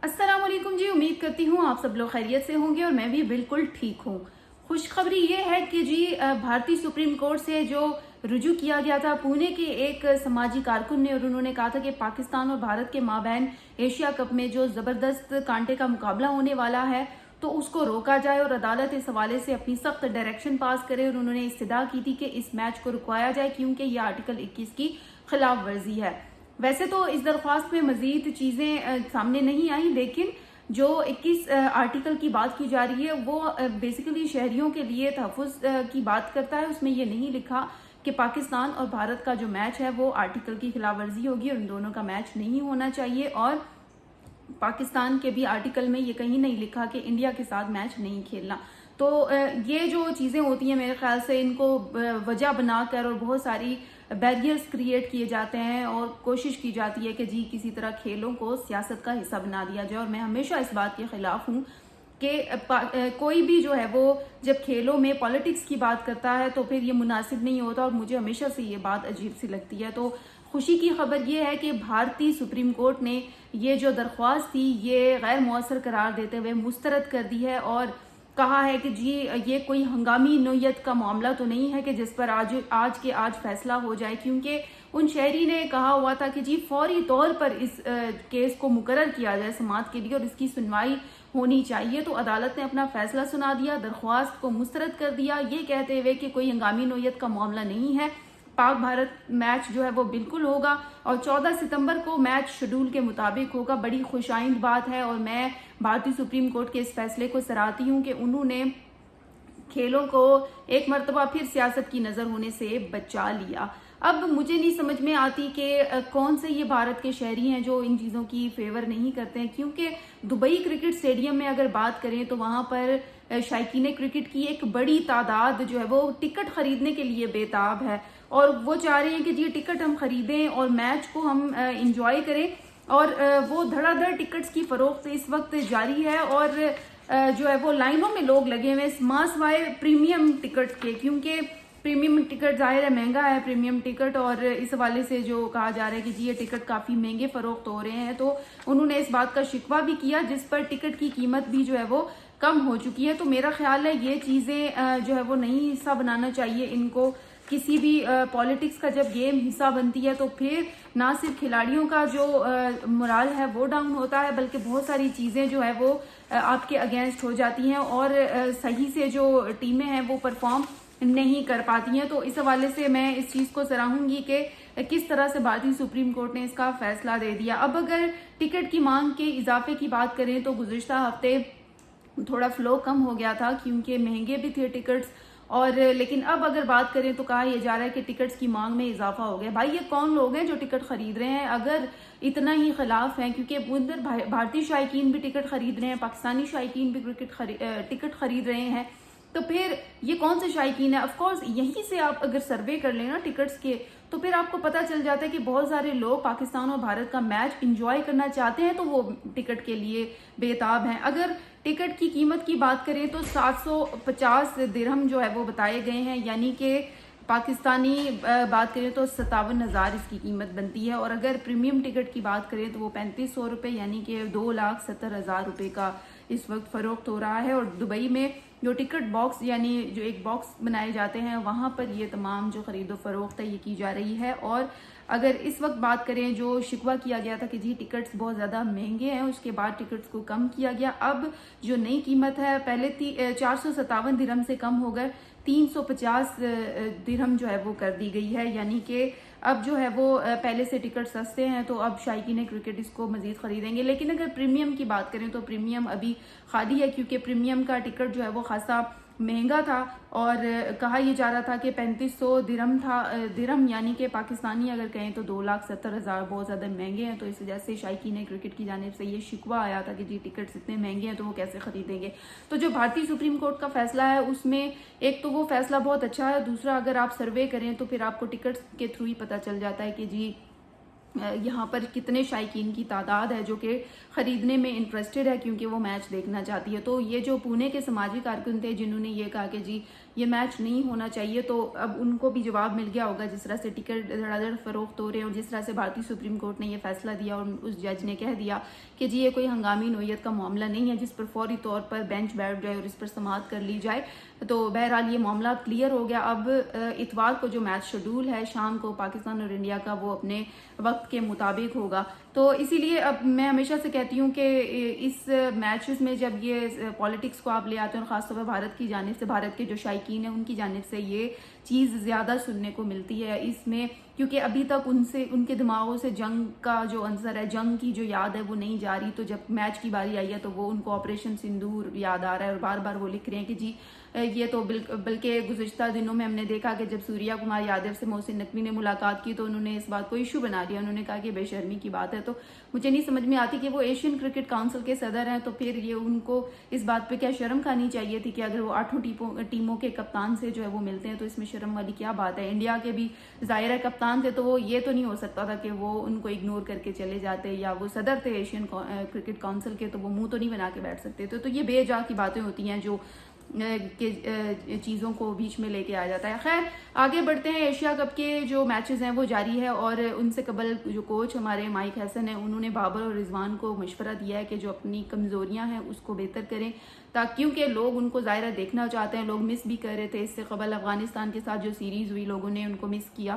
अस्सलाम वालेकुम जी। उम्मीद करती हूँ आप सब लोग खैरियत से होंगे और मैं भी बिल्कुल ठीक हूँ। खुशखबरी ये है कि जी भारतीय सुप्रीम कोर्ट से जो रुजू किया गया था पुणे के एक समाजी कारकुन ने, और उन्होंने कहा था कि पाकिस्तान और भारत के माबैन एशिया कप में जो जबरदस्त कांटे का मुकाबला होने वाला है तो उसको रोका जाए और अदालत इस हवाले से अपनी सख्त डायरेक्शन पास करे। और उन्होंने इस्तदा की थी कि इस मैच को रुकवाया जाए क्योंकि यह आर्टिकल 21 की खिलाफ वर्जी है। वैसे तो इस दरख्वास्त में मजीद चीज़ें सामने नहीं आई, लेकिन जो 21 आर्टिकल की बात की जा रही है वो बेसिकली शहरियों के लिए तहफ़्फ़ुज़ की बात करता है। उसमें ये नहीं लिखा कि पाकिस्तान और भारत का जो मैच है वो आर्टिकल की खिलाफ वर्जी होगी और इन दोनों का मैच नहीं होना चाहिए। और पाकिस्तान के भी आर्टिकल में ये कहीं नहीं लिखा कि इंडिया के साथ मैच नहीं खेलना। तो ये जो चीज़ें होती हैं मेरे ख्याल से इनको वजह बनाकर और बहुत सारी बैरियर्स क्रिएट किए जाते हैं और कोशिश की जाती है कि जी किसी तरह खेलों को सियासत का हिस्सा बना दिया जाए। और मैं हमेशा इस बात के खिलाफ हूँ कि कोई भी जो है वो जब खेलों में पॉलिटिक्स की बात करता है तो फिर ये मुनासिब नहीं होता, और मुझे हमेशा से ये बात अजीब सी लगती है। तो खुशी की खबर ये है कि भारतीय सुप्रीम कोर्ट ने ये जो दरख्वास्त थी ये गैर मौसर करार देते हुए मुस्तरद कर दी है और कहा है कि जी ये कोई हंगामी नोयत का मामला तो नहीं है कि जिस पर आज के आज फैसला हो जाए, क्योंकि उन शहरी ने कहा हुआ था कि जी फौरी तौर पर इस केस को मुकर्रर किया जाए समाअत के लिए और इसकी सुनवाई होनी चाहिए। तो अदालत ने अपना फैसला सुना दिया, दरख्वास्त को मुस्तरद कर दिया, ये कहते हुए कि कोई हंगामी नोयत का मामला नहीं है। पाक भारत मैच जो है वो बिल्कुल होगा और 14 सितंबर को मैच शेड्यूल के मुताबिक होगा। बड़ी खुशाइंद बात है और मैं भारतीय सुप्रीम कोर्ट के इस फैसले को सराहती हूँ कि उन्होंने खेलों को एक मर्तबा फिर सियासत की नज़र होने से बचा लिया। अब मुझे नहीं समझ में आती कि कौन से ये भारत के शहरी हैं जो इन चीज़ों की फेवर नहीं करते हैं, क्योंकि दुबई क्रिकेट स्टेडियम में अगर बात करें तो वहाँ पर शायकीन क्रिकेट की एक बड़ी तादाद जो है वो टिकट खरीदने के लिए बेताब है और वो चाह रहे हैं कि जी टिकट हम खरीदें और मैच को हम इंजॉय करें। और वो धड़ाधड़ टिकट्स की फरोख्त इस वक्त जारी है और जो है वो लाइनों में लोग लगे हुए हैं सिवाय प्रीमियम टिकट के, क्योंकि प्रीमियम टिकट जाहिर है महंगा है प्रीमियम टिकट, और इस हवाले से जो कहा जा रहा है कि जी ये टिकट काफ़ी महंगे फरोख्त हो रहे हैं। तो उन्होंने इस बात का शिकवा भी किया जिस पर टिकट की कीमत भी जो है वो कम हो चुकी है। तो मेरा ख्याल है ये चीज़ें जो है वो नहीं हिस्सा बनाना चाहिए इनको। किसी भी पॉलिटिक्स का जब गेम हिस्सा बनती है तो फिर ना सिर्फ खिलाड़ियों का जो मोराल है वो डाउन होता है, बल्कि बहुत सारी चीज़ें जो है वो आपके अगेंस्ट हो जाती हैं और सही से जो टीमें हैं वो परफॉर्म नहीं कर पाती हैं। तो इस हवाले से मैं इस चीज़ को सराहूंगी कि किस तरह से भारतीय सुप्रीम कोर्ट ने इसका फैसला दे दिया। अब अगर टिकट की मांग के इजाफे की बात करें तो गुज़िश्ता हफ्ते थोड़ा फ्लो कम हो गया था क्योंकि महंगे भी थे टिकट्स, और लेकिन अब अगर बात करें तो कहा यह जा रहा है कि टिकट्स की मांग में इजाफा हो गया। भाई ये कौन लोग हैं जो टिकट खरीद रहे हैं अगर इतना ही खिलाफ हैं, क्योंकि उधर भारतीय शायकीन भी टिकट खरीद रहे हैं, पाकिस्तानी शायकीन भी टिकट खरीद रहे हैं, तो फिर ये कौन से शायकीन है। ऑफकोर्स यहीं से आप अगर सर्वे कर लेना टिकट्स के तो फिर आपको पता चल जाता है कि बहुत सारे लोग पाकिस्तान और भारत का मैच इंजॉय करना चाहते हैं तो वो टिकट के लिए बेताब हैं। अगर टिकट की कीमत की बात करें तो 750 दिरहम जो है वो बताए गए हैं, यानी कि पाकिस्तानी बात करें तो 57,000 इसकी कीमत बनती है। और अगर प्रीमियम टिकट की बात करें तो वो 3500 रुपये यानी कि 2,70,000 रुपये का इस वक्त फरोख्त हो रहा है। और दुबई में जो टिकट बॉक्स यानी जो एक बॉक्स बनाए जाते हैं वहाँ पर ये तमाम जो खरीदो फरोख्त है ये की जा रही है। और अगर इस वक्त बात करें जो शिकवा किया गया था कि जी टिकट्स बहुत ज़्यादा महंगे हैं, उसके बाद टिकट्स को कम किया गया। अब जो नई कीमत है पहले 457 दिरहम से कम होकर 350 दिरहम जो है वो कर दी गई है, यानी कि अब जो है वो पहले से टिकट सस्ते हैं तो अब शायकीन क्रिकेट इसको मजीद खरीदेंगे। लेकिन अगर प्रीमियम की बात करें तो प्रीमियम अभी खाली है क्योंकि प्रीमियम का टिकट जो है वो खासा महंगा था और कहा यह जा रहा था कि 3500 दिरहम था। दिरहम यानी कि पाकिस्तानी अगर कहें तो 2,70,000 बहुत ज़्यादा महंगे हैं। तो इस वजह से शायकीन क्रिकेट की जानिब से ये शिकवा आया था कि जी टिकट्स इतने महंगे हैं तो वो कैसे खरीदेंगे। तो जो भारतीय सुप्रीम कोर्ट का फैसला है उसमें एक तो वो फैसला बहुत अच्छा है, दूसरा अगर आप सर्वे करें तो फिर आपको टिकट्स के थ्रू ही पता चल जाता है कि जी یہاں پر کتنے شائقین کی تعداد ہے جو کہ خریدنے میں انٹرسٹڈ ہے کیونکہ وہ میچ دیکھنا چاہتی ہے. تو یہ جو پونے کے سماجی کارکن تھے جنہوں نے یہ کہا کہ جی یہ میچ نہیں ہونا چاہیے، تو اب ان کو بھی جواب مل گیا ہوگا. جس طرح سے ٹکٹ دھڑا دھڑ فروخت ہو رہے ہیں اور جس طرح سے بھارتی سپریم کورٹ نے یہ فیصلہ دیا اور اس جج نے کہہ دیا کہ جی یہ کوئی ہنگامی نوعیت کا معاملہ نہیں ہے جس پر فوری طور پر بینچ بیٹھ جائے اور اس پر سماعت کر لی جائے. تو بہرحال یہ معاملہ کلیئر ہو گیا. اب اتوار کو جو میچ شیڈول ہے شام کو پاکستان اور انڈیا کا، وہ اپنے وقت کے مطابق ہوگا. تو اسی لیے اب میں ہمیشہ سے کہتی ہوں کہ اس میچز میں جب یہ پالیٹکس کو آپ لے آتے ہیں، اور خاص طور پر بھارت کی جانب سے، بھارت کے جو شائقین ہیں ان کی جانب سے یہ چیز زیادہ سننے کو ملتی ہے اس میں، کیونکہ ابھی تک ان کے دماغوں سے جنگ کا جو عنصر ہے، جنگ کی جو یاد ہے وہ نہیں جا رہی. تو جب میچ کی باری آئی ہے تو وہ ان کو آپریشن سندور یاد آ رہا ہے اور بار بار وہ لکھ رہے ہیں کہ جی یہ تو بلکہ گزشتہ دنوں میں ہم نے دیکھا کہ جب سوریا کمار یادو سے محسن نقوی نے ملاقات کی تو انہوں نے اس بات کو ایشو بنا لیا. انہوں نے کہا کہ بے شرمی کی بات ہے. تو مجھے نہیں سمجھ میں آتی کہ وہ ایشین کرکٹ کاؤنسل کے صدر ہیں، تو پھر یہ ان کو اس بات پہ کیا شرم کھانی چاہیے تھی کہ اگر وہ 8 ٹیموں کے کپتان سے جو ہے وہ ملتے ہیں تو اس میں شرم والی کیا بات ہے. انڈیا کے بھی ظاہر ہے کپتان تھے، تو وہ یہ تو نہیں ہو سکتا تھا کہ وہ ان کو اگنور کر کے چلے جاتے، یا وہ صدر تھے ایشین کرکٹ کاؤنسل کے تو وہ منہ تو نہیں بنا کے بیٹھ سکتے. تو یہ بے جا کی باتیں ہوتی ہیں جو چیزوں کو بیچ میں لے کے آ جاتا ہے. خیر آگے بڑھتے ہیں. ایشیا کپ کے جو میچز ہیں وہ جاری ہے، اور ان سے قبل جو کوچ ہمارے مائک ہیسن ہیں انہوں نے بابر اور رضوان کو مشورہ دیا ہے کہ جو اپنی کمزوریاں ہیں اس کو بہتر کریں، کیونکہ لوگ ان کو ظاہرہ دیکھنا چاہتے ہیں. لوگ مس بھی کر رہے تھے. اس سے قبل افغانستان کے ساتھ جو سیریز ہوئی لوگوں نے ان کو مس کیا،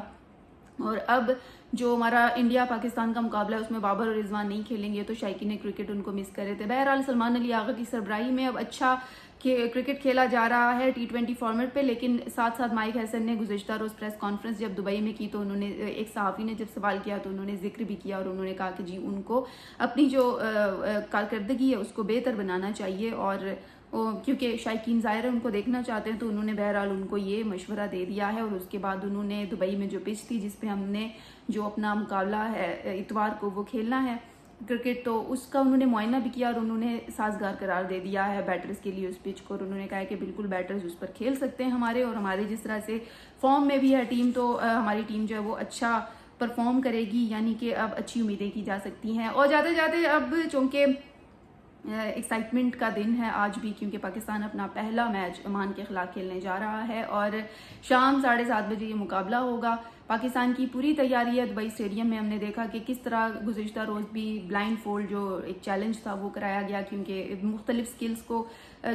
اور اب جو ہمارا انڈیا پاکستان کا مقابلہ ہے اس میں بابر اور رضوان نہیں کھیلیں گے تو شائقین کرکٹ ان کو مس کر رہے تھے. بہرحال سلمان علی آغا کی سربراہی میں اب اچھا کرکٹ کھیلا جا رہا ہے T20 فارمیٹ پہ. لیکن ساتھ ساتھ مائک ہیسن نے گزشتہ روز پریس کانفرنس جب دبئی میں کی تو انہوں نے، ایک صحافی نے جب سوال کیا تو انہوں نے ذکر بھی کیا اور انہوں نے کہا کہ جی ان کو اپنی جو کارکردگی ہے اس کو بہتر بنانا چاہیے، اور کیونکہ شائقین ظاہر ان کو دیکھنا چاہتے ہیں تو انہوں نے بہرحال ان کو یہ مشورہ دے دیا ہے. اور اس کے بعد انہوں نے دبئی میں جو پچ تھی جس پہ ہم نے جو اپنا مقابلہ ہے اتوار کو وہ کھیلنا ہے کرکٹ، تو اس کا انہوں نے معائنہ بھی کیا اور انہوں نے سازگار قرار دے دیا ہے بیٹرز کے لیے اس پچ کو. اور انہوں نے کہا ہے کہ بالکل بیٹرز اس پر کھیل سکتے ہیں ہمارے، اور ہمارے جس طرح سے فارم میں بھی ہے ٹیم، تو ہماری ٹیم جو ہے وہ اچھا پرفارم کرے گی، یعنی کہ اب اچھی امیدیں کی جا سکتی ہیں. اور جاتے جاتے اب چونکہ ایکسائٹمنٹ کا دن ہے آج بھی، کیونکہ پاکستان اپنا پہلا میچ عمان کے خلاف کھیلنے جا رہا ہے اور شام 7:30 بجے یہ مقابلہ ہوگا. پاکستان کی پوری تیاری ہے. دبئی اسٹیڈیم میں ہم نے دیکھا کہ کس طرح گزشتہ روز بھی بلائنڈ فولڈ جو ایک چیلنج تھا وہ کرایا گیا، کیونکہ مختلف سکلز کو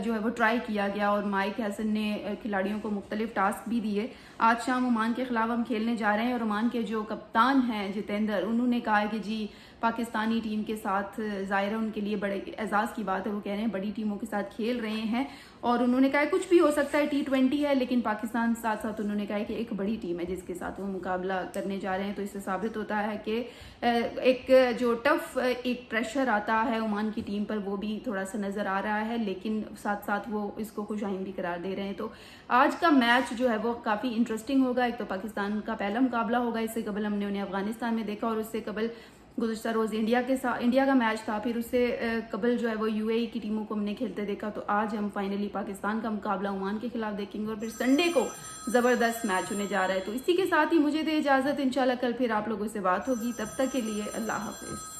جو ہے وہ ٹرائی کیا گیا اور مائک ہیسن نے کھلاڑیوں کو مختلف ٹاسک بھی دیے. آج شام عمان کے خلاف ہم کھیلنے جا رہے ہیں اور عمان کے جو کپتان ہیں جتیندر، انہوں نے کہا ہے کہ جی پاکستانی ٹیم کے ساتھ ظاہر ان کے لیے بڑے اعزاز کی بات ہے. وہ کہہ رہے ہیں بڑی ٹیموں کے ساتھ کھیل رہے ہیں اور انہوں نے کہا کچھ بھی ہو سکتا ہے، T20 ہے، لیکن پاکستان ساتھ ساتھ انہوں نے کہا کہ ایک بڑی ٹیم ہے جس کے ساتھ وہ مقابلہ کرنے جا رہے ہیں. تو اس سے ثابت ہوتا ہے کہ ایک جو ٹف ایک پریشر آتا ہے عمان کی ٹیم پر وہ بھی تھوڑا سا نظر آ رہا ہے، لیکن ساتھ ساتھ وہ اس کو خوش آئندی قرار دے رہے ہیں. تو آج کا میچ جو ہے وہ کافی انٹرسٹنگ ہوگا. ایک تو پاکستان کا پہلا مقابلہ ہوگا، اس سے قبل ہم نے انہیں افغانستان میں دیکھا اور اس سے قبل گزشتہ روز انڈیا کے ساتھ انڈیا کا میچ تھا، پھر اس سے قبل جو ہے وہ UAE کی ٹیموں کو ہم نے کھیلتے دیکھا. تو آج ہم فائنلی پاکستان کا مقابلہ عمان کے خلاف دیکھیں گے اور پھر سنڈے کو زبردست میچ ہونے جا رہا ہے. تو اسی کے ساتھ ہی مجھے دے اجازت، انشاءاللہ کل پھر آپ لوگوں سے بات ہوگی. تب تک کے لیے اللہ حافظ.